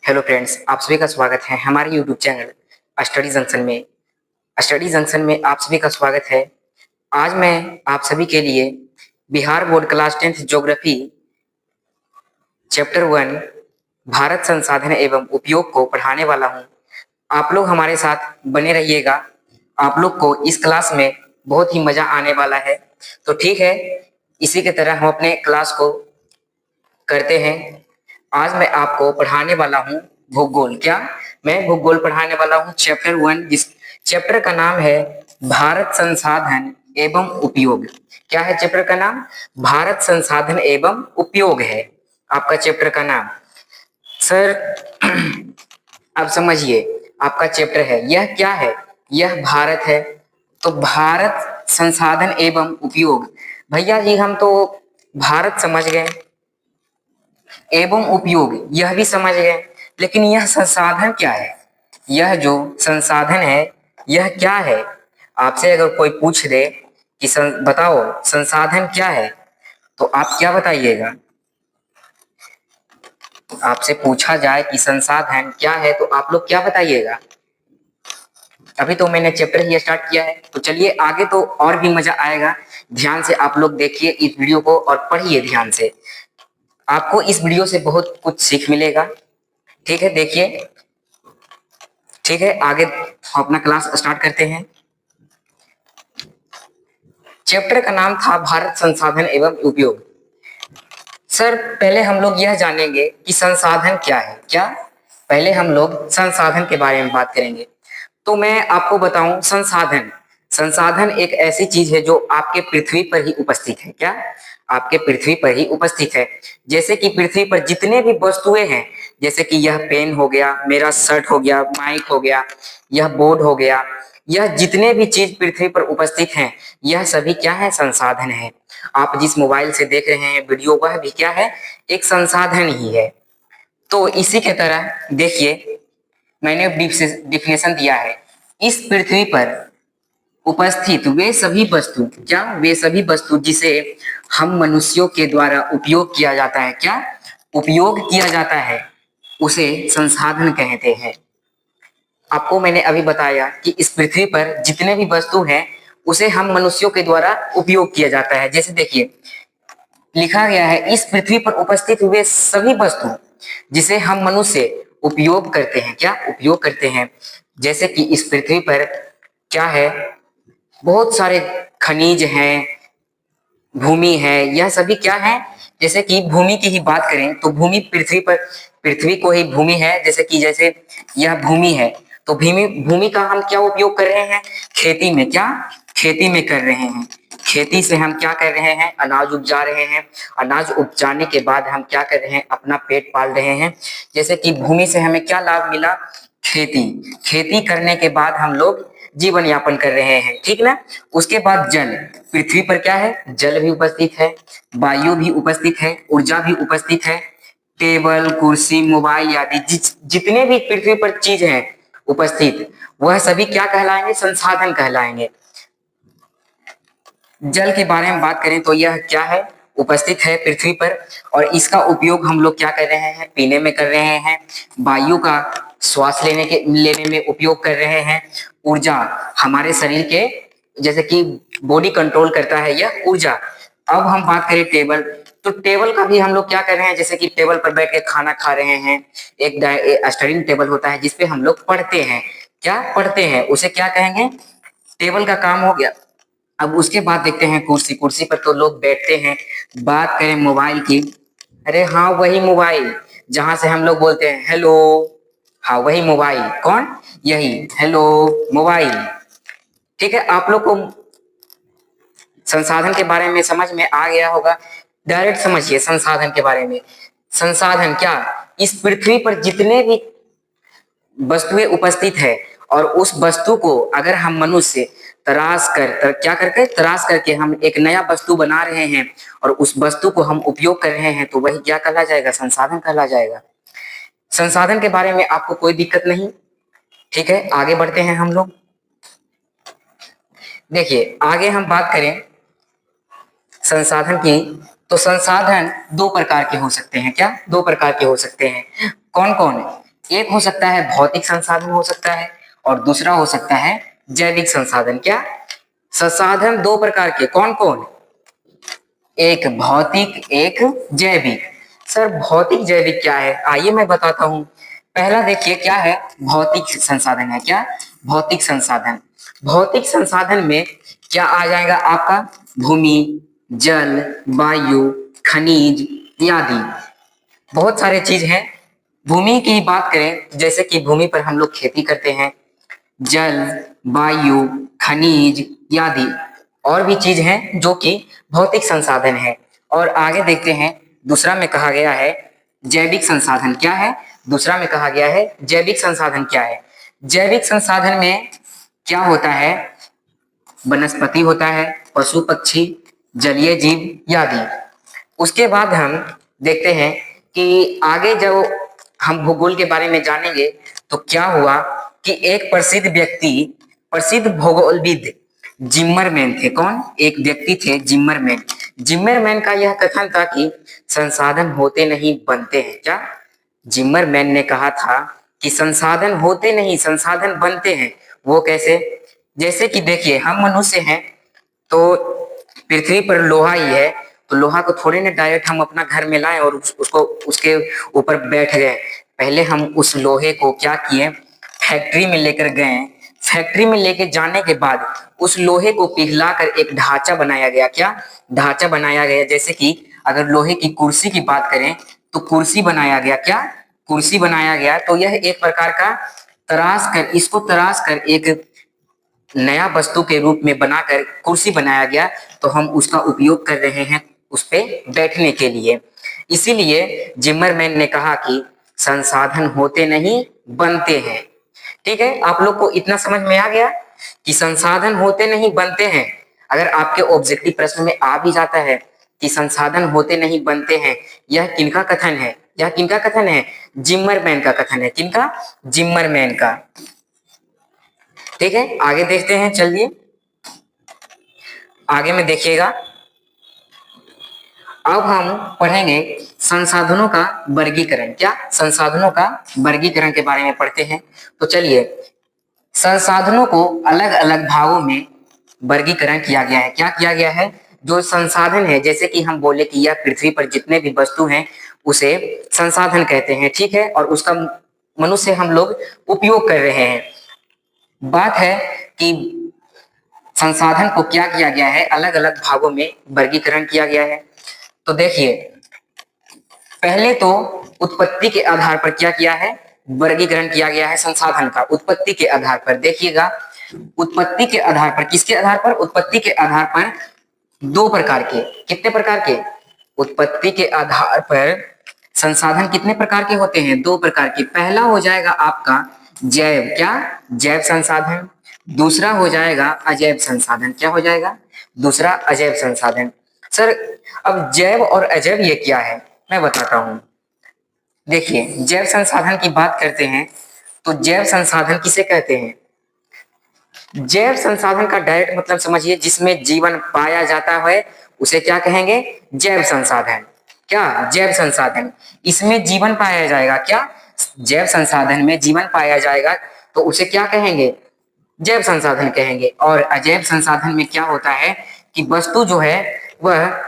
Hello friends, आप सभी का स्वागत है हमारे यूट्यूब चैनल स्टडी जंक्शन में। स्टडी जंक्शन में आप सभी का स्वागत है। आज मैं आप सभी के लिए Bihar board class 10th geography chapter 1 Bharat संसाधन एवं उपयोग को पढ़ाने वाला हूं। आप लोग हमारे साथ बने रहिएगा। आप लोग को इस क्लास में बहुत ही मजा आने वाला है। तो ठीक है, इसी के तरह हम अपने क्लास को करते हैं। आज मैं आपको पढ़ाने वाला हूँ भूगोल। क्या मैं भूगोल पढ़ाने वाला हूँ चैप्टर 1, जिस चैप्टर का नाम है भारत संसाधन एवं उपयोग। क्या है चैप्टर का नाम? भारत संसाधन एवं उपयोग है आपका चैप्टर का नाम। सर अब समझिए, आपका चैप्टर है, यह क्या है? यह भारत है। तो भारत संसाधन एवं उपयोग, भैया जी हम तो भारत समझ गए, एवं उपयोग यह भी समझ गए, लेकिन यह संसाधन क्या है? यह जो संसाधन है यह क्या है? आपसे अगर कोई पूछ दे कि बताओ संसाधन क्या है, तो आप क्या बताइएगा? आपसे पूछा जाए कि संसाधन क्या है तो आप लोग क्या बताइएगा? अभी तो मैंने चैप्टर ही स्टार्ट किया है, तो चलिए आगे तो और भी मजा आएगा। ध्यान से आप लोग देखिए इस वीडियो को और पढ़िए ध्यान से। आपको इस वीडियो से बहुत कुछ सीख मिलेगा। ठीक है, देखिए। ठीक है, आगे अपना क्लास स्टार्ट करते हैं। चैप्टर का नाम था भारत संसाधन एवं उपयोग। सर पहले हम लोग यह जानेंगे कि संसाधन क्या है। क्या पहले हम लोग संसाधन के बारे में बात करेंगे। तो मैं आपको बताऊं, संसाधन संसाधन एक ऐसी चीज है जो आपके पृथ्वी पर ही उपस्थित है। क्या आपके पृथ्वी पर ही उपस्थित है? जैसे कि पृथ्वी पर जितने भी वस्तुएं हैं, जैसे कि यह पेन हो गया, मेरा शर्ट हो गया, माइक हो गया, यह बोर्ड हो गया, यह जितने भी चीज पृथ्वी पर उपस्थित हैं, यह सभी क्या है? संसाधन है। आप जिस मोबाइल से देख रहे हैं वीडियो, वह भी क्या है? एक संसाधन ही है। तो इसी के तरह देखिए, मैंने डिफिनेशन दिया है, इस पृथ्वी पर उपस्थित वे सभी वस्तु, क्या वे सभी वस्तु जिसे हम मनुष्यों के द्वारा उपयोग किया जाता है, क्या उपयोग किया जाता है, उसे संसाधन कहते हैं। आपको मैंने अभी बताया कि इस पृथ्वी पर जितने भी वस्तु हैं उसे हम मनुष्यों के द्वारा उपयोग किया जाता है। जैसे देखिए लिखा गया है, इस पृथ्वी पर उपस्थित हुए सभी वस्तु जिसे हम मनुष्य उपयोग करते हैं, क्या उपयोग करते हैं। जैसे कि इस पृथ्वी पर क्या है? बहुत सारे खनिज हैं, भूमि है, यह सभी क्या है? जैसे कि भूमि की ही बात करें तो भूमि पृथ्वी पर, पृथ्वी को ही भूमि है। जैसे यह भूमि है, तो भूमि भूमि का हम क्या उपयोग कर रहे हैं? खेती में, क्या खेती में कर रहे हैं। खेती से हम क्या कर रहे हैं? अनाज उपजा रहे हैं। अनाज उपजाने के बाद हम क्या कर रहे हैं? अपना पेट पाल रहे हैं। जैसे कि भूमि से हमें क्या लाभ मिला? खेती। खेती करने के बाद हम लोग जीवन यापन कर रहे हैं, ठीक ना। उसके बाद जल, पृथ्वी पर क्या है? जल भी उपस्थित है, वायु भी उपस्थित है, ऊर्जा भी उपस्थित है। टेबल, कुर्सी, मोबाइल आदि जितने भी पृथ्वी पर चीज हैं उपस्थित, वह सभी क्या कहलाएंगे? संसाधन कहलाएंगे। जल के बारे में बात करें तो यह क्या है? उपस्थित है पृथ्वी पर, और इसका उपयोग हम लोग क्या कर रहे हैं? पीने में कर रहे हैं। वायु का श्वास लेने में उपयोग कर रहे हैं। ऊर्जा हमारे शरीर के, जैसे कि बॉडी कंट्रोल करता है यह ऊर्जा। अब हम बात करें टेबल, तो टेबल का भी हम लोग क्या कर रहे हैं? जैसे कि टेबल पर बैठ के खाना खा रहे हैं। एक स्टडी टेबल होता है जिसपे हम लोग पढ़ते हैं। क्या पढ़ते हैं? उसे क्या कहेंगे? टेबल का काम हो गया। अब उसके बाद देखते हैं कुर्सी। कुर्सी पर तो लोग बैठते हैं। बात करें मोबाइल की, अरे हाँ वही मोबाइल जहां से हम लोग बोलते हैं हेलो। हाँ वही मोबाइल, कौन? यही हेलो मोबाइल। ठीक है, आप लोग को संसाधन के बारे में समझ में आ गया होगा। डायरेक्ट समझिए संसाधन के बारे में। संसाधन क्या? इस पृथ्वी पर जितने भी वस्तुएं उपस्थित है, और उस वस्तु को अगर हम मनुष्य क्या करके तराश करके हम एक नया वस्तु बना रहे हैं, और उस वस्तु को हम उपयोग कर रहे हैं, तो वही क्या कहला जाएगा? संसाधन कहला जाएगा। संसाधन के बारे में आपको कोई दिक्कत नहीं? ठीक है, आगे बढ़ते हैं हम लोग। देखिए आगे हम बात करें संसाधन की, तो संसाधन दो प्रकार के हो सकते हैं। क्या दो प्रकार के हो सकते हैं? कौन कौन? एक हो सकता है भौतिक संसाधन हो सकता है और दूसरा हो सकता है जैविक संसाधन। क्या? संसाधन दो प्रकार के, कौन कौन? एक भौतिक, एक जैविक। सर भौतिक जैविक क्या है, आइए मैं बताता हूं। पहला देखिए क्या है भौतिक संसाधन है। क्या? भौतिक संसाधन। भौतिक संसाधन में क्या आ जाएगा आपका? भूमि, जल, वायु, खनिज इत्यादि बहुत सारे चीज हैं। भूमि की बात करें, जैसे कि भूमि पर हम लोग खेती करते हैं। जल, वायु, खनिज इत्यादि और भी चीज हैं जो कि भौतिक संसाधन है। और आगे देखते हैं दूसरा में कहा गया है जैविक संसाधन। क्या है? दूसरा में कहा गया है जैविक संसाधन क्या है। जैविक संसाधन में क्या होता है? वनस्पति होता है, पशु पक्षी, जलीय जीव आदि। उसके बाद हम देखते हैं कि आगे जब हम भूगोल के बारे में जानेंगे तो क्या हुआ कि एक प्रसिद्ध व्यक्ति, प्रसिद्ध भूगोलविद जिम्मरमैन थे। कौन? एक व्यक्ति थे जिम्मरमैन। जिम्मरमैन का यह कथन था कि संसाधन होते नहीं बनते हैं। क्या? जिम्मरमैन ने कहा था कि संसाधन होते नहीं, संसाधन बनते हैं। वो कैसे? जैसे कि देखिए हम मनुष्य हैं तो पृथ्वी पर लोहा ही है, तो लोहा को थोड़े ना डायरेक्ट हम अपना घर में लाए और उसको उसके ऊपर बैठ गए। पहले हम उस लोहे को क्या किए? फैक्ट्री में लेकर गए। फैक्ट्री में लेके जाने के बाद उस लोहे को पिघलाकर एक ढांचा बनाया गया। क्या? ढांचा बनाया गया। जैसे कि अगर लोहे की कुर्सी की बात करें तो कुर्सी बनाया गया। क्या? कुर्सी बनाया गया। तो यह एक प्रकार का तराश कर, इसको तराश कर एक नया वस्तु के रूप में बनाकर कुर्सी बनाया गया, तो हम उसका उपयोग कर रहे हैं उस पे बैठने के लिए। इसीलिए जिम्मरमैन ने कहा कि संसाधन होते नहीं बनते हैं। ठीक है, आप लोग को इतना समझ में आ गया कि संसाधन होते नहीं बनते हैं। अगर आपके ऑब्जेक्टिव प्रश्न में आ भी जाता है कि संसाधन होते नहीं बनते हैं, यह किनका कथन है? यह किनका कथन है? जिम्मरमैन का कथन है। किनका? जिम्मरमैन का। ठीक है, आगे देखते हैं। चलिए आगे में देखिएगा। अब हम पढ़ेंगे संसाधनों का वर्गीकरण। क्या? संसाधनों का वर्गीकरण के बारे में पढ़ते हैं। तो चलिए, संसाधनों को अलग अलग भागों में वर्गीकरण किया गया है। क्या किया गया है? जो संसाधन है, जैसे कि हम बोले कि यह पृथ्वी पर जितने भी वस्तु हैं उसे संसाधन कहते हैं। ठीक है, और उसका मनुष्य हम लोग उपयोग कर रहे हैं। बात है कि संसाधन को क्या किया गया है? अलग अलग भागों में वर्गीकरण किया गया है। तो देखिए, पहले तो उत्पत्ति के आधार पर क्या किया है? वर्गीकरण किया गया है संसाधन का। उत्पत्ति के आधार पर देखिएगा, उत्पत्ति के आधार पर, किसके आधार पर? उत्पत्ति के आधार पर दो प्रकार के। कितने प्रकार के? उत्पत्ति के आधार पर संसाधन कितने प्रकार के होते हैं? दो प्रकार के। पहला हो जाएगा आपका जैव। क्या? जैव संसाधन। दूसरा हो जाएगा अजैव संसाधन। क्या हो जाएगा? दूसरा अजैव संसाधन। सर अब जैव और अजैव ये क्या है, मैं बताता हूं। देखिए, जैव संसाधन की बात करते हैं तो जैव संसाधन किसे कहते हैं? जैव संसाधन का डायरेक्ट मतलब समझिए, जिसमें जीवन पाया जाता है उसे क्या कहेंगे? जैव संसाधन। क्या? जैव संसाधन। इसमें जीवन पाया जाएगा। क्या? जैव संसाधन में जीवन पाया जाएगा तो उसे क्या कहेंगे? जैव संसाधन कहेंगे। और अजैव संसाधन में क्या होता है कि वस्तु जो है वह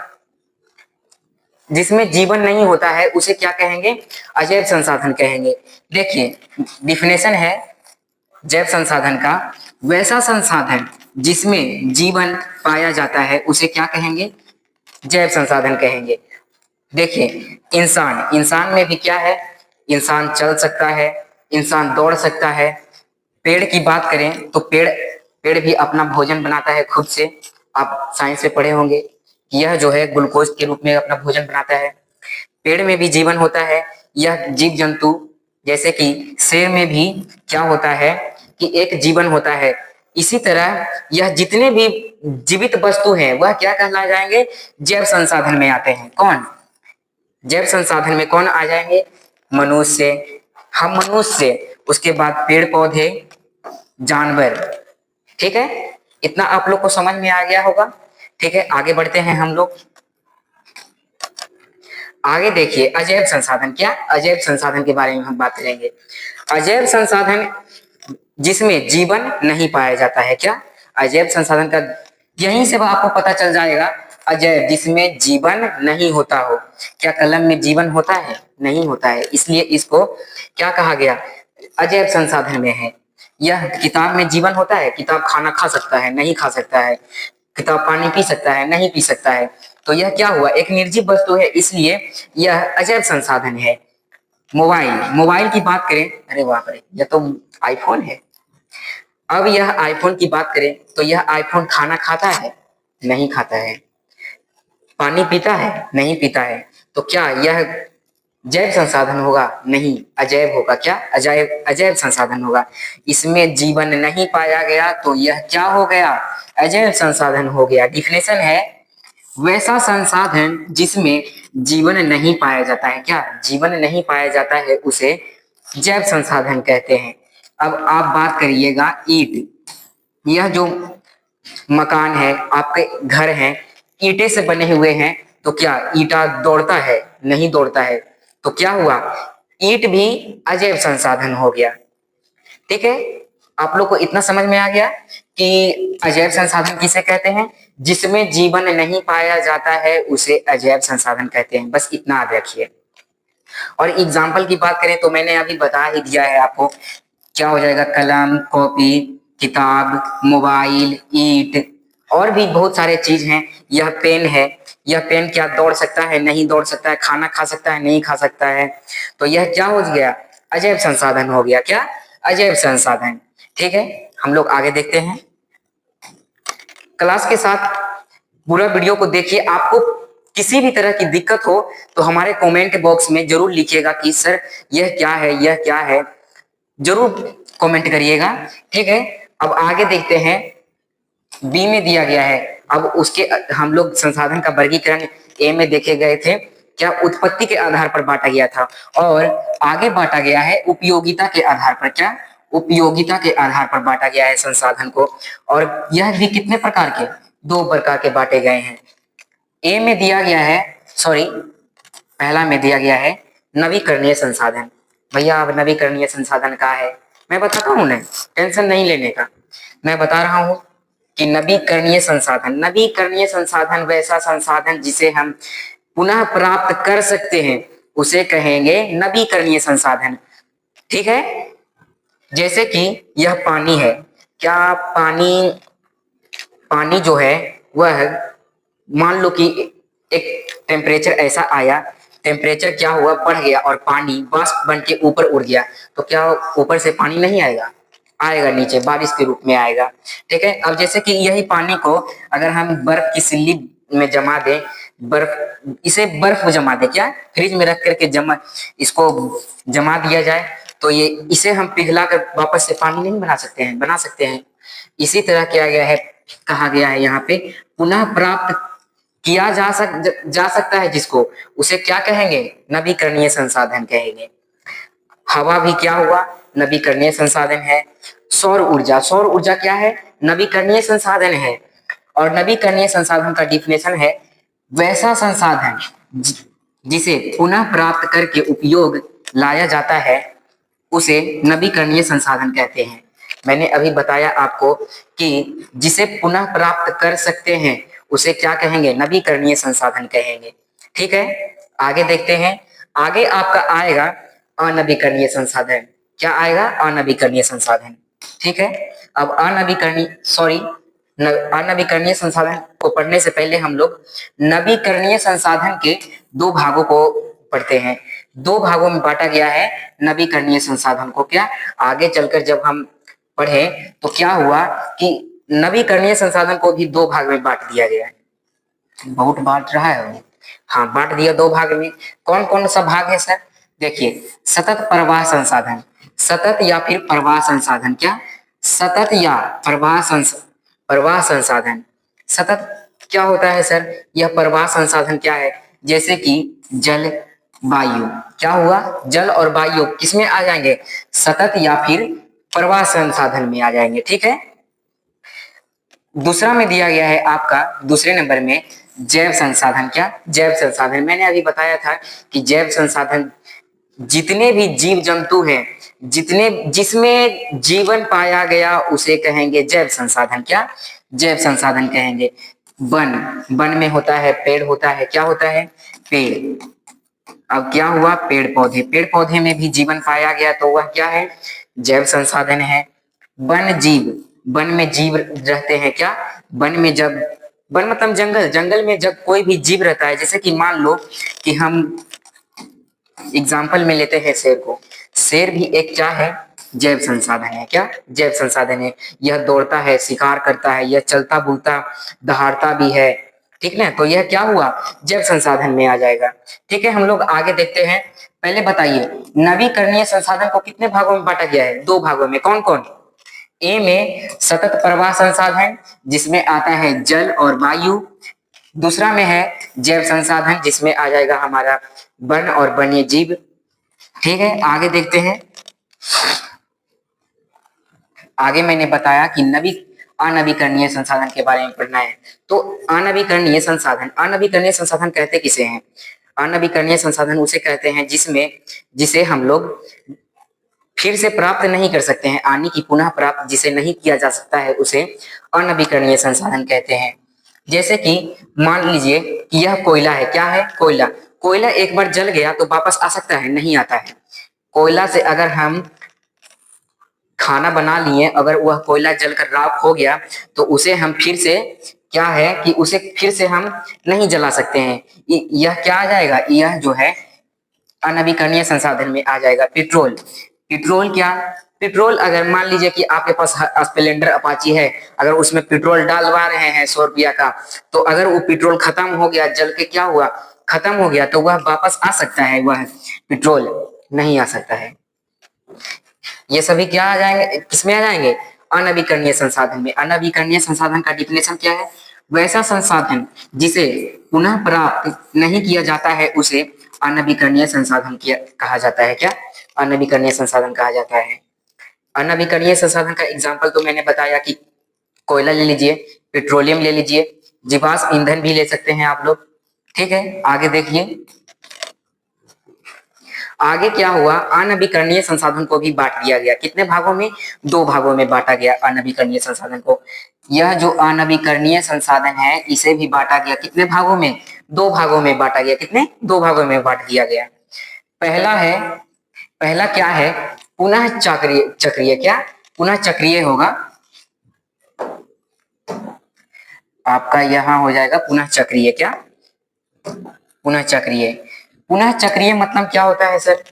जिसमें जीवन नहीं होता है उसे क्या कहेंगे? अजैव संसाधन कहेंगे। देखिए, डिफिनेशन है जैव संसाधन का, वैसा संसाधन जिसमें जीवन पाया जाता है उसे क्या कहेंगे? जैव संसाधन कहेंगे। देखिए, इंसान, इंसान में भी क्या है? इंसान चल सकता है, इंसान दौड़ सकता है। पेड़ की बात करें तो पेड़ पेड़ भी अपना भोजन बनाता है खुद से। आप साइंस में पढ़े होंगे कि यह जो है ग्लूकोज के रूप में अपना भोजन बनाता है। पेड़ में भी जीवन होता है। यह जीव जंतु, जैसे कि शेर में भी क्या होता है कि एक जीवन होता है। इसी तरह यह जितने भी जीवित वस्तु हैं वह क्या कहला जाएंगे? जैव संसाधन में आते हैं। कौन? जैव संसाधन में कौन आ जाएंगे? मनुष्य, हम मनुष्य, उसके बाद पेड़ पौधे, जानवर। ठीक है, इतना आप लोग को समझ में आ गया होगा। ठीक है, आगे बढ़ते हैं हम लोग। आगे देखिए अजैव संसाधन। क्या? अजैव संसाधन के बारे में हम बात करेंगे। अजैव संसाधन जिसमें जीवन नहीं पाया जाता है। क्या? अजैव संसाधन का यहीं से आपको पता चल जाएगा। अजैव जिसमें जीवन नहीं होता हो। क्या कलम में जीवन होता है? नहीं होता है, इसलिए इसको क्या कहा गया? अजैव संसाधन में है। यह किताब में जीवन होता है। किताब खाना खा सकता है? नहीं खा सकता है। किताब पानी पी सकता है? नहीं पी सकता है। तो यह क्या हुआ? एक निर्जीव वस्तु है, इसलिए यह अजैव संसाधन है। मोबाइल, मोबाइल की बात करें, अरे बाप रे, यह तो आईफोन है। अब यह आईफोन की बात करें तो यह आईफोन खाना खाता है? नहीं खाता है। पानी पीता है? नहीं पीता है। तो क्या यह जैव संसाधन होगा? नहीं, अजैव होगा। क्या? अजैव, अजैव संसाधन होगा। इसमें जीवन नहीं पाया गया तो यह क्या हो गया? अजैव संसाधन हो गया। डिफिनेशन है वैसा संसाधन जिसमें जीवन नहीं पाया जाता है। क्या? जीवन नहीं पाया जाता है उसे जैव संसाधन कहते हैं। अब आप बात करिएगा ईंट। यह जो मकान है, आपके घर हैं, ईंटे से बने हुए हैं, तो क्या ईंटा दौड़ता है? नहीं दौड़ता है। तो क्या हुआ? ईंट भी अजैव संसाधन हो गया। ठीक है, आप लोग को इतना समझ में आ गया कि अजैव संसाधन किसे कहते हैं? जिसमें जीवन नहीं पाया जाता है उसे अजैव संसाधन कहते हैं। बस इतना याद रखिए। और एग्जाम्पल की बात करें तो मैंने अभी बता ही दिया है आपको। क्या हो जाएगा? कलम, कॉपी, किताब, मोबाइल, ईंट और भी बहुत सारे चीज हैं। यह पेन है। यह पेन क्या दौड़ सकता है? नहीं दौड़ सकता है। खाना खा सकता है? नहीं खा सकता है। तो यह क्या हो गया? अजैव संसाधन हो गया। क्या? अजैव संसाधन। ठीक है, हम लोग आगे देखते हैं। क्लास के साथ पूरा वीडियो को देखिए। आपको किसी भी तरह की दिक्कत हो तो हमारे कमेंट बॉक्स में जरूर लिखिएगा कि सर यह क्या है, यह क्या है, जरूर कमेंट करिएगा। ठीक है, अब आगे देखते हैं। बी में दिया गया है। अब उसके हम लोग संसाधन का वर्गीकरण ए में देखे गए थे। क्या? उत्पत्ति के आधार पर बांटा गया था और आगे बांटा गया है उपयोगिता के आधार पर। क्या? उपयोगिता के आधार पर बांटा गया है संसाधन को। और यह भी कितने प्रकार के? दो प्रकार के बांटे गए हैं। ए में दिया गया है, सॉरी, पहला में दिया गया है नवीकरणीय संसाधन। भैया अब नवीकरणीय संसाधन का है, मैं बताता हूँ ना, टेंशन नहीं लेने का। मैं बता रहा हूँ कि नवीकरणीय संसाधन, नवीकरणीय संसाधन वैसा संसाधन जिसे हम पुनः प्राप्त कर सकते हैं उसे कहेंगे नवीकरणीय संसाधन। ठीक है, जैसे कि यह पानी है। क्या पानी, पानी जो है वह, मान लो कि एक टेम्परेचर ऐसा आया, टेम्परेचर क्या हुआ? बढ़ गया और पानी वाष्प बन के ऊपर उड़ गया। तो क्या ऊपर से पानी नहीं आएगा? आएगा, नीचे बारिश के रूप में आएगा। ठीक है, अब जैसे कि यही पानी को अगर हम बर्फ की सिल्ली में जमा दें, बर्फ, इसे बर्फ में जमा दे, क्या फ्रिज में रख करके जमा, इसको जमा दिया जाए तो ये, इसे हम पिघला कर वापस से पानी नहीं बना सकते हैं? बना सकते हैं। इसी तरह किया गया है, कहा गया है यहाँ पे पुनः प्राप्त किया जा सकता है जिसको, उसे क्या कहेंगे? नवीकरणीय संसाधन कहेंगे। हवा भी क्या हुआ? नवीकरणीय संसाधन है। सौर ऊर्जा, सौर ऊर्जा क्या है? नवीकरणीय संसाधन है। और नवीकरणीय संसाधन का डिफिनेशन है वैसा संसाधन जिसे पुनः प्राप्त करके उपयोग लाया जाता है उसे नवीकरणीय संसाधन कहते हैं। मैंने अभी बताया आपको कि जिसे पुनः प्राप्त कर सकते हैं उसे क्या कहेंगे? नवीकरणीय संसाधन कहेंगे। ठीक है, आगे देखते हैं। आगे आपका आएगा अनवीकरणीय संसाधन। क्या आएगा? अनवीकरणीय संसाधन। ठीक है, अब अनवीकरणीय, सॉरी, अनवीकरणीय संसाधन को पढ़ने से पहले हम लोग नवीकरणीय संसाधन के दो भागों को पढ़ते हैं। दो भागों में बांटा गया है नवीकरणीय संसाधन को। क्या? आगे चलकर जब हम पढ़े तो क्या हुआ कि नवीकरणीय संसाधन को भी दो भाग में बांट दिया गया है। बहुत बांट रहा है वो। हाँ, बांट दिया दो भाग में। कौन कौन सा भाग है सर? देखिए, सतत प्रवाह संसाधन, सतत या फिर प्रवाह संसाधन। क्या? सतत या प्रवाह संसाधन। सतत क्या होता है सर? यह प्रवाह संसाधन क्या है? जैसे कि जल, वायु। क्या हुआ? जल और वायु किसमें आ जाएंगे? सतत या फिर प्रवाह संसाधन में आ जाएंगे। ठीक है, दूसरा में दिया गया है आपका दूसरे नंबर में जैव संसाधन। क्या? जैव संसाधन। मैंने अभी बताया था कि जैव संसाधन जितने भी जीव जंतु हैं, जितने जिसमें जीवन पाया गया उसे कहेंगे जैव संसाधन। क्या? जैव संसाधन कहेंगे। वन, वन में होता है पेड़, होता है क्या? होता है पेड़। अब क्या हुआ? पेड़ पौधे, पेड़ पौधे में भी जीवन पाया गया तो वह क्या है? जैव संसाधन है। वन जीव, वन में जीव रहते हैं। क्या? वन में जब, वन मतलब जंगल, जंगल में जब कोई भी जीव रहता है, जैसे कि मान लो कि हम एग्जाम्पल में लेते हैं शेर को। शेर भी एक क्या है? जैव संसाधन है। क्या? जैव संसाधन है। यह दौड़ता है, शिकार करता है, यह चलता बुलता दहाड़ता भी है। ठीक ना? तो यह क्या हुआ? जैव संसाधन में आ जाएगा। ठीक है, हम लोग आगे देखते हैं। पहले बताइए नवीकरणीय संसाधन को कितने भागों में बांटा गया है? दो भागों में। कौन कौन? ए में सतत प्रवाह संसाधन, जिसमें आता है जल और वायु। दूसरा में है जैव संसाधन, जिसमें आ जाएगा हमारा वन और वन्य जीव। ठीक है, आगे देखते हैं। आगे मैंने बताया कि अनवीकरणीय संसाधन के बारे में पढ़ना है। तो अनवीकरणीय संसाधन, अनवीकरणीय संसाधन कहते किसे हैं? अनवीकरणीय संसाधन उसे कहते हैं जिसे हम लोग फिर से प्राप्त नहीं कर सकते हैं, आने की पुनः प्राप्त जिसे नहीं किया जा सकता है, उसे अनवीकरणीय संसाधन कहते हैं। जैसे कि मान लीजिए कि यह कोयला है। क्या है? कोयला। कोयला एक बार जल गया तो वापस आ सकता है? नहीं आता है। कोयला से अगर हम खाना बना लिए, अगर वह कोयला जलकर राख हो गया तो उसे हम फिर से क्या है कि उसे फिर से हम नहीं जला सकते हैं। यह क्या आ जाएगा? यह जो है अनवीकरणीय संसाधन में आ जाएगा। पेट्रोल, पेट्रोल क्या? पेट्रोल अगर मान लीजिए कि आपके पास स्प्लेंडर अपाची है, अगर उसमें पेट्रोल डालवा रहे हैं 100 रुपया का, तो अगर वो पेट्रोल खत्म हो गया, जल के क्या हुआ? खत्म हो गया, तो वह वापस आ सकता है? वह पेट्रोल नहीं आ सकता है। ये सभी क्या आ जाएंगे? किसमें आ जाएंगे? अनवीकरणीय संसाधन में। अनवीकरणीय संसाधन का डिफिनेशन क्या है? वैसा संसाधन जिसे पुनः प्राप्त नहीं किया जाता है उसे अनवीकरणीय संसाधन कहा जाता है। क्या? अनवीकरणीय संसाधन कहा जाता है। अनवीकरणीय संसाधन का एग्जाम्पल तो मैंने बताया कि कोयला ले लीजिए, पेट्रोलियम ले लीजिए, जीवाश्म ईंधन भी ले सकते हैं आप लोग। ठीक है, आगे देखिए। आगे क्या हुआ? अनवीकरणीय संसाधन को भी बांट दिया गया। कितने भागों में? दो भागों में बांटा गया अनवीकरणीय संसाधन को। यह जो अनवीकरणीय संसाधन है इसे भी बांटा गया। कितने भागों में? दो भागों में बांटा गया। कितने? दो भागों में बांट दिया गया। पहला क्या है? पुनः चक्रीय। चक्रीय क्या? पुनः चक्रीय होगा आपका, यहां हो जाएगा पुनः चक्रीय। क्या? पुनः चक्रीय। पुनः चक्रीय मतलब क्या होता है सर?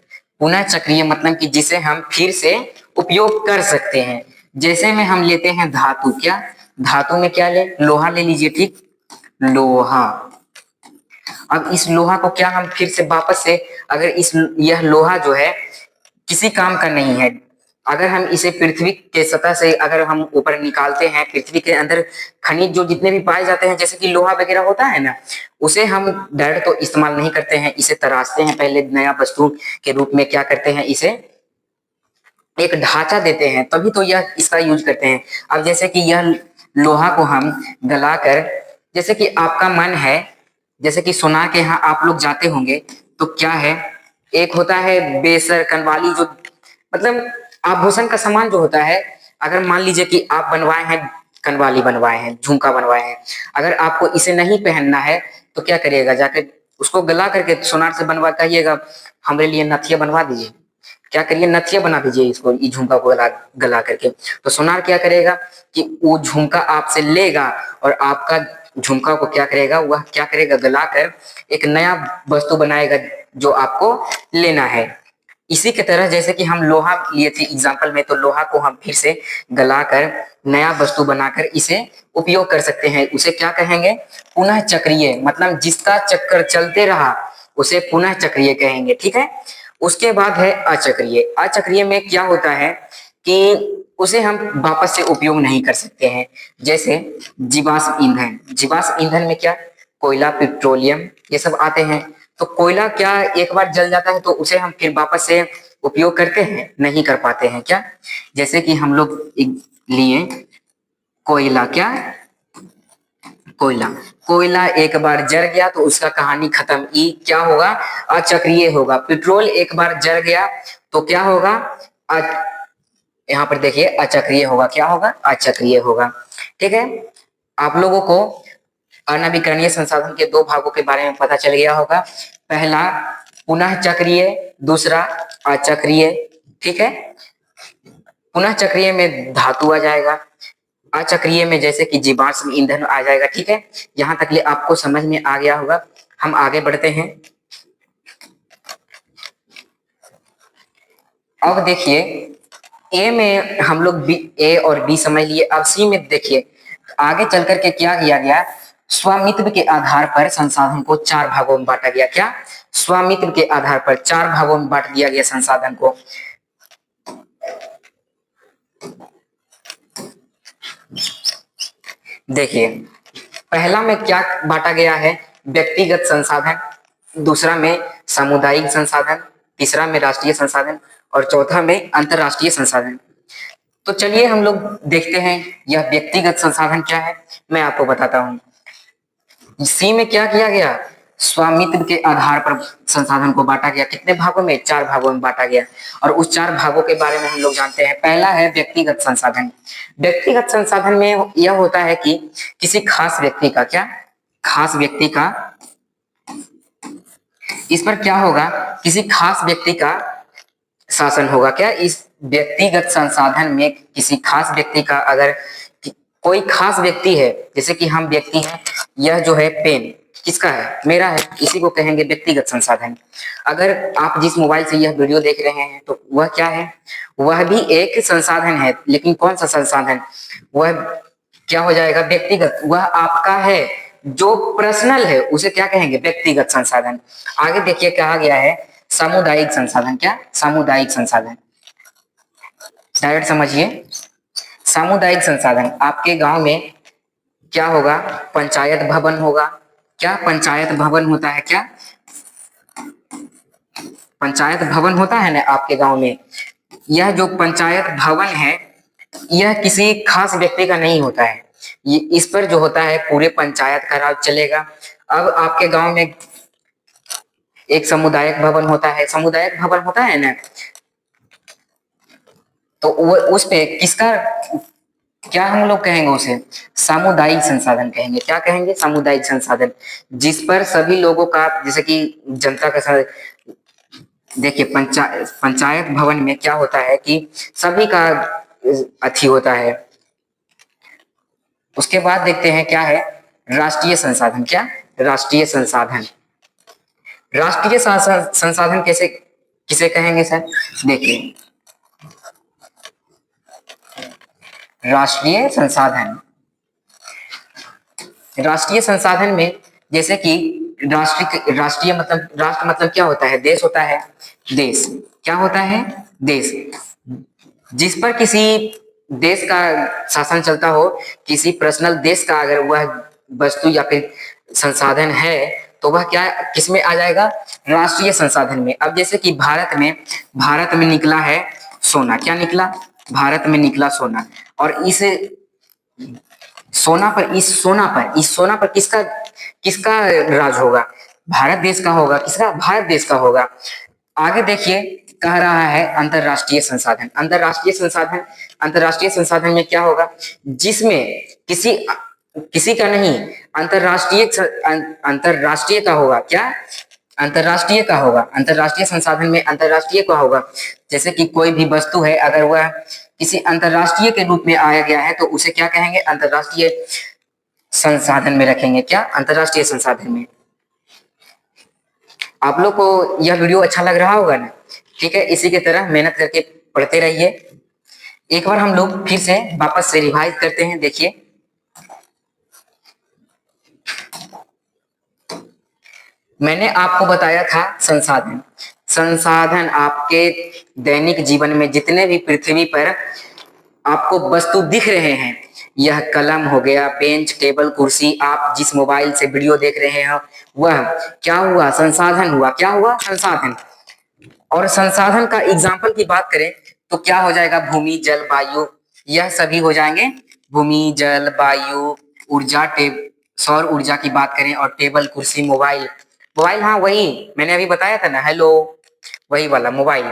पुनः चक्रीय मतलब कि जिसे हम फिर से उपयोग कर सकते हैं। जैसे में हम लेते हैं धातु। क्या? धातु में क्या ले? लोहा ले लीजिए। ठीक, लोहा। अब इस लोहा को क्या हम फिर से वापस से, अगर यह लोहा जो है किसी काम का नहीं है, अगर हम इसे पृथ्वी के सतह से अगर हम ऊपर निकालते हैं, पृथ्वी के अंदर खनिज जो जितने भी पाए जाते हैं, जैसे कि लोहा वगैरह होता है ना, उसे हम डायरेक्ट तो इस्तेमाल नहीं करते हैं, इसे तराशते हैं। पहले नया वस्तु के रूप में क्या करते हैं? इसे एक ढांचा देते हैं, तभी तो यह इसका यूज करते हैं। अब जैसे कि यह लोहा को हम गलाकर, जैसे कि आपका मन है, जैसे कि सोनार के यहाँ आप लोग जाते होंगे तो क्या है, एक होता है बेसर कनवाली, जो मतलब आभूषण का सामान जो होता है। अगर मान लीजिए कि आप बनवाए हैं, कनवाली बनवाए हैं, झुमका बनवाए हैं, अगर आपको इसे नहीं पहनना है तो क्या करिएगा? जाकर उसको गला करके सोनार से बनवा कहिएगा हमारे लिए नथिया बनवा दीजिए। क्या करिए? नथिया बना दीजिए इसको, इस झुमका को गला गला करके। तो सोनार क्या करेगा कि वो झुमका आपसे लेगा और आपका झुमका को क्या करेगा? वह क्या करेगा? गलाकर एक नया वस्तु बनाएगा जो आपको लेना है। इसी के तरह जैसे कि हम लोहा लिए थे एग्जाम्पल में, तो लोहा को हम फिर से गलाकर नया वस्तु बनाकर इसे उपयोग कर सकते हैं। उसे क्या कहेंगे? पुनः चक्रीय। मतलब जिसका चक्कर चलते रहा उसे पुनः चक्रीय कहेंगे। ठीक है, उसके बाद है अचक्रीय। अचक्रीय में क्या होता है कि उसे हम वापस से उपयोग नहीं कर सकते हैं। जैसे जीवाश्म ईंधन। जीवाश्म ईंधन में क्या? कोयला, पेट्रोलियम, ये सब आते हैं। तो कोयला क्या एक बार जल जाता है तो उसे हम फिर वापस से उपयोग करते हैं? नहीं कर पाते हैं। क्या? जैसे कि हम लोग लिए कोयला, क्या कोयला। कोयला एक बार जल गया तो उसका कहानी खत्म। ई क्या होगा? अचक्रिय होगा। पेट्रोल एक बार जल गया तो क्या होगा? यहाँ पर देखिए अचक्रिय होगा। क्या होगा? अचक्रिय होगा। ठीक है, आप लोगों को अनवीकरणीय संसाधन के दो भागों के बारे में पता चल गया होगा। पहला पुनः चक्रीय, दूसरा अचक्रीय। ठीक है, पुनः चक्रीय में धातु आ जाएगा, अचक्रीय में जैसे कि जीवाश्म ईंधन आ जाएगा। ठीक है, यहां तक ये आपको समझ में आ गया होगा। हम आगे बढ़ते हैं। अब देखिए ए में हम लोग बी, ए और बी समझ लिए। अब सी में देखिए आगे चल करके क्या किया गया? स्वामित्व के आधार पर संसाधन को चार भागों में बांटा गया। क्या? स्वामित्व के आधार पर चार भागों में बांट दिया गया संसाधन को। देखिए पहला में क्या बांटा गया है? व्यक्तिगत संसाधन, दूसरा में सामुदायिक संसाधन, तीसरा में राष्ट्रीय संसाधन और चौथा में अंतरराष्ट्रीय संसाधन। तो चलिए हम लोग देखते हैं यह व्यक्तिगत संसाधन क्या है। मैं आपको बताता हूं। सी में क्या किया गया? स्वामित्व के आधार पर संसाधन को बांटा गया। कितने भागों में? चार भागों में बांटा गया। और उस चार भागों के बारे में हम लोग जानते हैं। पहला है व्यक्तिगत संसाधन। व्यक्तिगत संसाधन में यह होता है कि किसी खास व्यक्ति का, क्या? खास व्यक्ति का, इस पर क्या होगा? किसी खास व्यक्ति का शासन होगा। क्या? इस व्यक्तिगत संसाधन में किसी खास व्यक्ति का, अगर कोई खास व्यक्ति है, जैसे कि हम व्यक्ति हैं, यह जो है पेन किसका है? मेरा है, इसी को कहेंगे व्यक्तिगत संसाधन। अगर आप जिस मोबाइल से यह वीडियो देख रहे हैं तो वह क्या है? वह भी एक संसाधन है, लेकिन कौन सा संसाधन? वह क्या हो जाएगा? व्यक्तिगत। वह आपका है, जो पर्सनल है उसे क्या कहेंगे? व्यक्तिगत संसाधन। आगे देखिए कहा गया है सामुदायिक संसाधन। क्या? सामुदायिक संसाधन। डायरेक्ट समझिए, सामुदायिक संसाधन आपके गांव में क्या होगा? पंचायत भवन होगा। क्या? पंचायत भवन होता है। क्या? पंचायत भवन होता है ना आपके गांव में। यह जो पंचायत भवन है यह किसी खास व्यक्ति का नहीं होता है। ये इस पर जो होता है पूरे पंचायत का राज चलेगा। अब आपके गांव में एक सामुदायिक भवन होता है, सामुदायिक भवन होता है ना, तो वो उस पे किसका, क्या हम लोग कहेंगे उसे? सामुदायिक संसाधन कहेंगे। क्या कहेंगे? सामुदायिक संसाधन, जिस पर सभी लोगों का, जैसे कि जनता का साथ। देखिए पंचायत भवन में क्या होता है कि सभी का अथी होता है। उसके बाद देखते हैं क्या है? राष्ट्रीय संसाधन। क्या? राष्ट्रीय संसाधन। राष्ट्रीय संसाधन कैसे, किसे कहेंगे सर? देखिए राष्ट्रीय संसाधन, राष्ट्रीय संसाधन में जैसे कि राष्ट्रीय मतलब, राष्ट्र मतलब क्या होता है? देश होता है। देश क्या होता है? देश। जिस पर किसी देश का शासन चलता हो, किसी पर्सनल देश का अगर वह वस्तु या फिर संसाधन है तो वह क्या, किस में आ जाएगा? राष्ट्रीय संसाधन में। अब जैसे कि भारत में निकला है सोना। क्या निकला? भारत में निकला सोना। और इस सोना पर किसका राज होगा? भारत देश का होगा। किसका? भारत देश का होगा। आगे देखिए कह रहा है अंतरराष्ट्रीय संसाधन। अंतरराष्ट्रीय संसाधन में क्या होगा? जिसमें किसी का नहीं, अंतरराष्ट्रीय का होगा। क्या? अंतरराष्ट्रीय का होगा। अंतरराष्ट्रीय संसाधन में अंतरराष्ट्रीय का होगा। जैसे कि कोई भी वस्तु है, अगर वह किसी अंतरराष्ट्रीय के रूप में आया गया है तो उसे क्या कहेंगे? अंतरराष्ट्रीय संसाधन में रखेंगे। क्या? अंतरराष्ट्रीय संसाधन में। आप लोग को यह वीडियो अच्छा लग रहा होगा ना? ठीक है, इसी की तरह मेहनत करके पढ़ते रहिए। एक बार हम लोग फिर से वापस से रिवाइज करते हैं। देखिए मैंने आपको बताया था संसाधन आपके दैनिक जीवन में जितने भी पृथ्वी पर आपको वस्तु दिख रहे हैं, यह कलम हो गया, बेंच, टेबल, कुर्सी, आप जिस मोबाइल से वीडियो देख रहे हैं वह क्या हुआ? संसाधन हुआ। क्या हुआ? संसाधन। और संसाधन का एग्जाम्पल की बात करें तो क्या हो जाएगा? भूमि, जल, वायु, यह सभी हो जाएंगे। भूमि, जल, वायु, ऊर्जा, सौर ऊर्जा की बात करें और टेबल, कुर्सी, मोबाइल, मोबाइल, हाँ वही मैंने अभी बताया था ना, हेलो, वही वाला मोबाइल।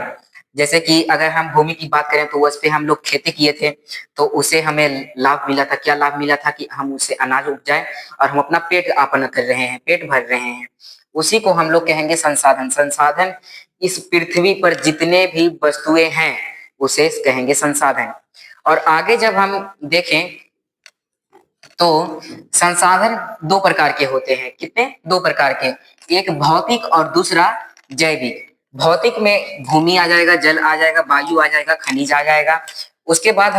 जैसे कि अगर हम भूमि की बात करें तो उस पे हम लोग खेती किए थे, तो उसे हमें लाभ मिला था। क्या लाभ मिला था? कि हम उससे अनाज उपजाए और हम अपना पेट आपन कर रहे हैं, पेट भर रहे हैं। उसी को हम लोग कहेंगे संसाधन। संसाधन इस पृथ्वी पर जितने भी वस्तुएं हैं उसे कहेंगे संसाधन। और आगे जब हम देखें तो संसाधन दो प्रकार के होते हैं। कितने? दो प्रकार के, एक भौतिक और दूसरा जैविक। भौतिक में भूमि आ जाएगा, जल आ जाएगा, वायु आ जाएगा, खनिज आ जाएगा। उसके बाद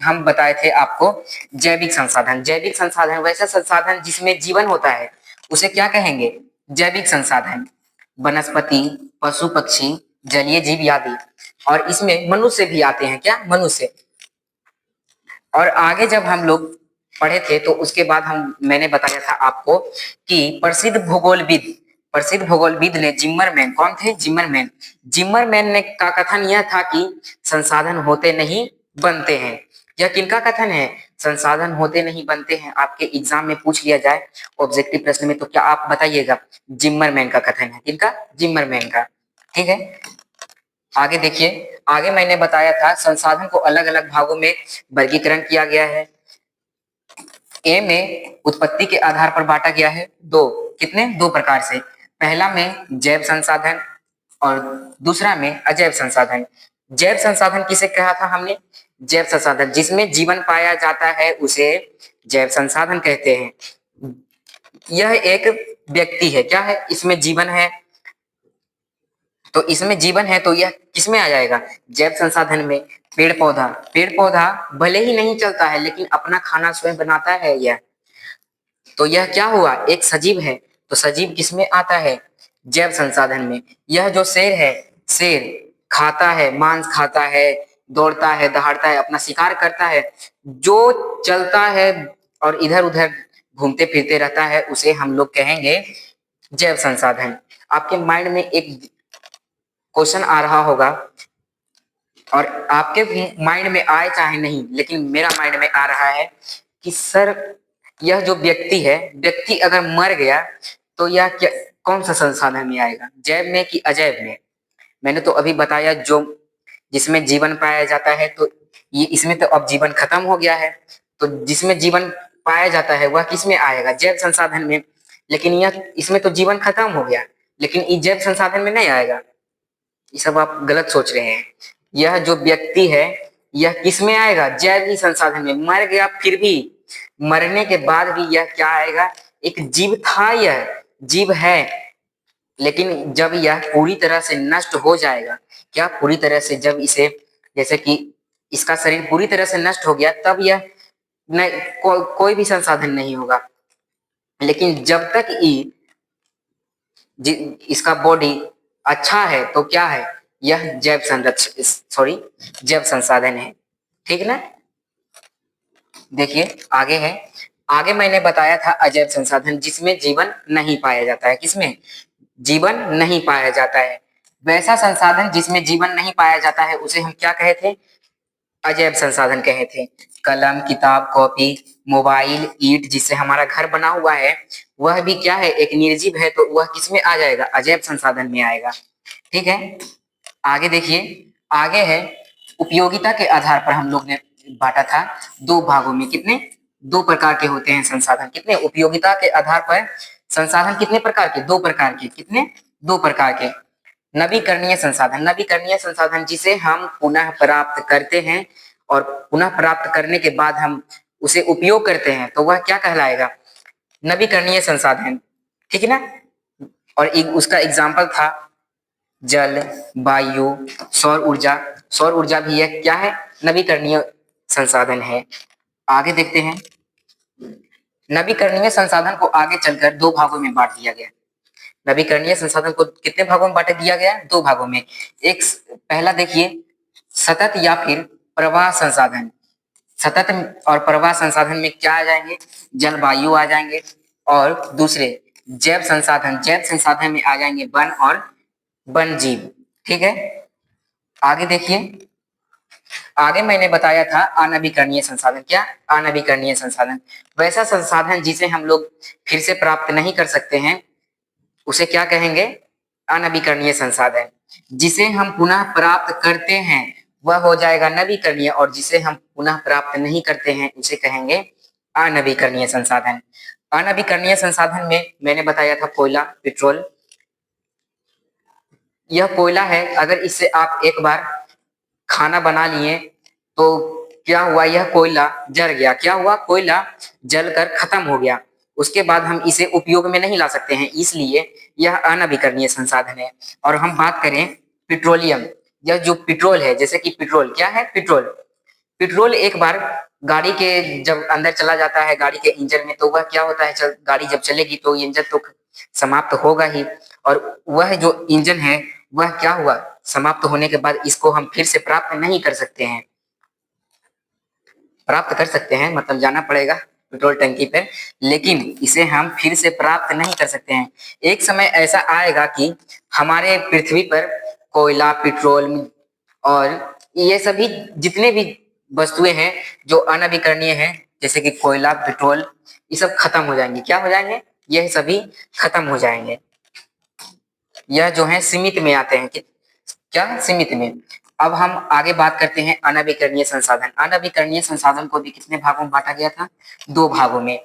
हम बताए थे आपको जैविक संसाधन। जैविक संसाधन वैसा संसाधन जिसमें जीवन होता है उसे क्या कहेंगे? जैविक संसाधन। वनस्पति, पशु पक्षी, जलीय जीव आदि। और इसमें मनुष्य भी आते हैं। क्या? मनुष्य। और आगे जब हम लोग पढ़े थे तो उसके बाद मैंने बताया था आपको कि प्रसिद्ध भूगोलविद ने जिम्मरमैन, कौन थे? जिम्मरमैन। जिम्मरमैन ने का कथन यह था कि संसाधन होते नहीं बनते हैं। यह किनका कथन है? संसाधन होते नहीं बनते हैं। आपके एग्जाम में पूछ लिया जाए ऑब्जेक्टिव प्रश्न में तो क्या आप बताइएगा? जिम्मरमैन का कथन है। किनका? जिम्मरमैन का। ठीक है, आगे देखिए। आगे मैंने बताया था संसाधन को अलग अलग भागों में वर्गीकरण किया गया है। ए में उत्पत्ति के आधार पर बांटा गया है। दो, कितने? दो प्रकार से। पहला में जैव संसाधन और दूसरा में अजैव संसाधन। जैव संसाधन किसे कहा था हमने? जैव संसाधन जिसमें जीवन पाया जाता है उसे जैव संसाधन कहते हैं। यह एक व्यक्ति है। क्या है? इसमें जीवन है, तो इसमें जीवन है तो यह किसमें आ जाएगा? जैव संसाधन में। पेड़ पौधा, पेड़ पौधा भले ही नहीं चलता है लेकिन अपना खाना स्वयं बनाता है यह, तो यह क्या हुआ? एक सजीव है। तो सजीव किसमें आता है? जैव संसाधन में। यह जो शेर है, शेर खाता है, मांस खाता है, दौड़ता है, दहाड़ता है, अपना शिकार करता है, जो चलता है और इधर उधर घूमते फिरते रहता है उसे हम लोग कहेंगे जैव संसाधन। आपके माइंड में एक क्वेश्चन आ रहा होगा, और आपके माइंड में आए चाहे नहीं, लेकिन मेरा माइंड में आ रहा है कि सर यह जो व्यक्ति है, व्यक्ति अगर मर गया तो यह क्या, कौन सा संसाधन में आएगा? जैव में कि अजैव में? मैंने तो अभी बताया जो जिसमें जीवन पाया जाता है, तो ये इसमें तो अब जीवन खत्म हो गया है, तो जिसमें जीवन पाया जाता है वह किसमें आएगा? जैव संसाधन में। लेकिन यह इसमें तो जीवन खत्म हो गया, लेकिन ये जैव संसाधन में नहीं आएगा। ये सब आप गलत सोच रहे हैं। यह जो व्यक्ति है यह किस में आएगा? जैव ही संसाधन में। मर गया फिर भी, मरने के बाद भी यह क्या आएगा? एक जीव था, यह जीव है, लेकिन जब यह पूरी तरह से नष्ट हो जाएगा, क्या पूरी तरह से, जब इसे जैसे कि इसका शरीर पूरी तरह से नष्ट हो गया तब यह कोई भी संसाधन नहीं होगा। लेकिन जब तक इसका बॉडी अच्छा है तो क्या है? यह जैव संरक्षण, सॉरी, जैव संसाधन है। ठीक ना? देखिए आगे है। आगे मैंने बताया था अजैव संसाधन जिसमें जीवन नहीं पाया जाता है। किसमें? जीवन नहीं पाया जाता है। वैसा संसाधन जिसमें जीवन नहीं पाया जाता है उसे हम क्या कहे थे? अजैव संसाधन कहे थे। कलम, किताब, कॉपी, मोबाइल, ईंट जिससे हमारा घर बना हुआ है वह भी क्या है? एक निर्जीव है, तो वह किसमें आ जाएगा? अजैव संसाधन में आएगा। ठीक है, आगे देखिए। आगे है उपयोगिता के आधार पर हम लोग ने बांटा था दो भागों में। कितने? दो प्रकार के होते हैं संसाधन। कितने? उपयोगिता के आधार पर संसाधन कितने प्रकार के? दो प्रकार के। कितने? दो प्रकार के। नवीकरणीय संसाधन, नवीकरणीय संसाधन जिसे हम पुनः प्राप्त करते हैं और पुनः प्राप्त करने के बाद हम उसे उपयोग करते हैं, तो वह क्या कहलाएगा? नवीकरणीय संसाधन। ठीक है ना? और उसका एग्जाम्पल था जल, वायु, सौर ऊर्जा। सौर ऊर्जा भी एक क्या है? नवीकरणीय संसाधन है। आगे देखते हैं। नवीकरणीय संसाधन को आगे चलकर दो भागों में बांट दिया गया। नवीकरणीय संसाधन को कितने भागों में बांट दिया गया? दो भागों में। एक पहला देखिए, सतत या फिर प्रवाह संसाधन। सतत और प्रवाह संसाधन में क्या आ जाएंगे? जल, वायु आ जाएंगे। और दूसरे जैव संसाधन, जैव संसाधन में आ जाएंगे वन और वन जीव। ठीक है, आगे देखिए। आगे मैंने बताया था अनवीकरणीय संसाधन। क्या? अनवीकरणीय संसाधन वैसा संसाधन जिसे हम लोग फिर से प्राप्त नहीं कर सकते हैं, उसे क्या कहेंगे? अनवीकरणीय संसाधन। जिसे हम पुनः प्राप्त करते हैं वह हो जाएगा नवीकरणीय, और जिसे हम पुनः प्राप्त नहीं करते हैं उसे कहेंगे अनवीकरणीय संसाधन। अनवीकरणीय संसाधन में मैंने बताया था कोयला, पेट्रोल। यह कोयला है, अगर इससे आप एक बार खाना बना लिए तो क्या हुआ? यह कोयला जल गया। क्या हुआ? कोयला जलकर खत्म हो गया। उसके बाद हम इसे उपयोग में नहीं ला सकते हैं, इसलिए यह अनवीकरणीय संसाधन है। और हम बात करें पेट्रोलियम, यह जो पेट्रोल है, जैसे कि पेट्रोल क्या है? पेट्रोल। पेट्रोल एक बार गाड़ी के जब अंदर चला जाता है, गाड़ी के इंजन में, तो वह क्या होता है? गाड़ी जब चलेगी तो इंजन तो समाप्त होगा ही, और वह जो इंजन है वह क्या हुआ? समाप्त होने के बाद इसको हम फिर से प्राप्त नहीं कर सकते हैं। प्राप्त कर सकते हैं मतलब जाना पड़ेगा पेट्रोल टंकी पे, लेकिन इसे हम फिर से प्राप्त नहीं कर सकते हैं। एक समय ऐसा आएगा कि हमारे पृथ्वी पर कोयला, पेट्रोल और ये सभी जितने भी वस्तुएं हैं जो अनवीकरणीय हैं, जैसे कि कोयला, पेट्रोल, ये सब खत्म हो जाएंगे। क्या हो जाएंगे? यह सभी खत्म हो जाएंगे। यह जो है सीमित में आते हैं कि क्या? सीमित में। अब हम आगे बात करते हैं अनवीकरणीय संसाधन। अनवीकरणीय संसाधन को भी कितने भागों में बांटा गया था? 2 भागों में।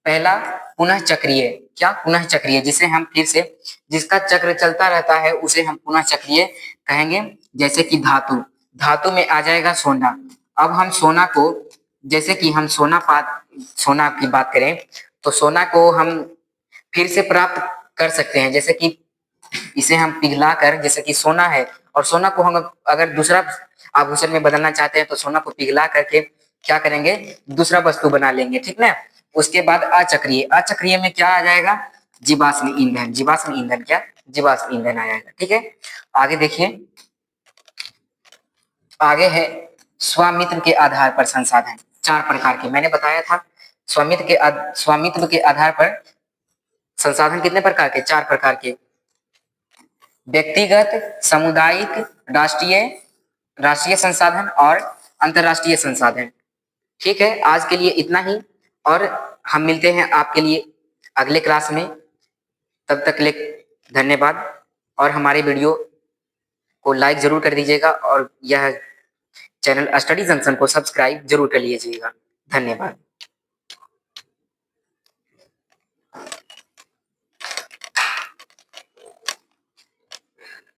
पहला पुनः चक्रीय। क्या? पुनः चक्रीय, जिसे हम फिर से, जिसका चक्र चलता रहता है उसे हम पुनः चक्रीय कहेंगे। जैसे कि धातु, धातु में आ जाएगा सोना। अब हम सोना को, जैसे कि हम सोना की बात करें तो सोना को हम फिर से प्राप्त कर सकते हैं। जैसे कि इसे हम पिघला कर, जैसे कि सोना है, और सोना को हम अगर दूसरा आभूषण में बदलना चाहते हैं तो सोना को पिघला करके क्या करेंगे? दूसरा वस्तु बना लेंगे, ठीक ना। उसके बाद अचक्रीय। अचक्रीय में क्या आ जाएगा? जीवाश्म ईंधन। जीवाश्म ईंधन क्या? जीवाश्म ईंधन आ जाएगा, ठीक है। आगे देखिए, आगे है स्वामित्व के आधार पर संसाधन। 4 प्रकार के मैंने बताया था। स्वामित्व के आधार पर संसाधन कितने प्रकार के? 4 प्रकार के। व्यक्तिगत, सामुदायिक, राष्ट्रीय संसाधन और अंतरराष्ट्रीय संसाधन। ठीक है, आज के लिए इतना ही, और हम मिलते हैं आपके लिए अगले क्लास में। तब तक के लिए धन्यवाद, और हमारे वीडियो को लाइक जरूर कर दीजिएगा, और यह चैनल स्टडी जंक्शन को सब्सक्राइब जरूर कर लीजिएगा। धन्यवाद।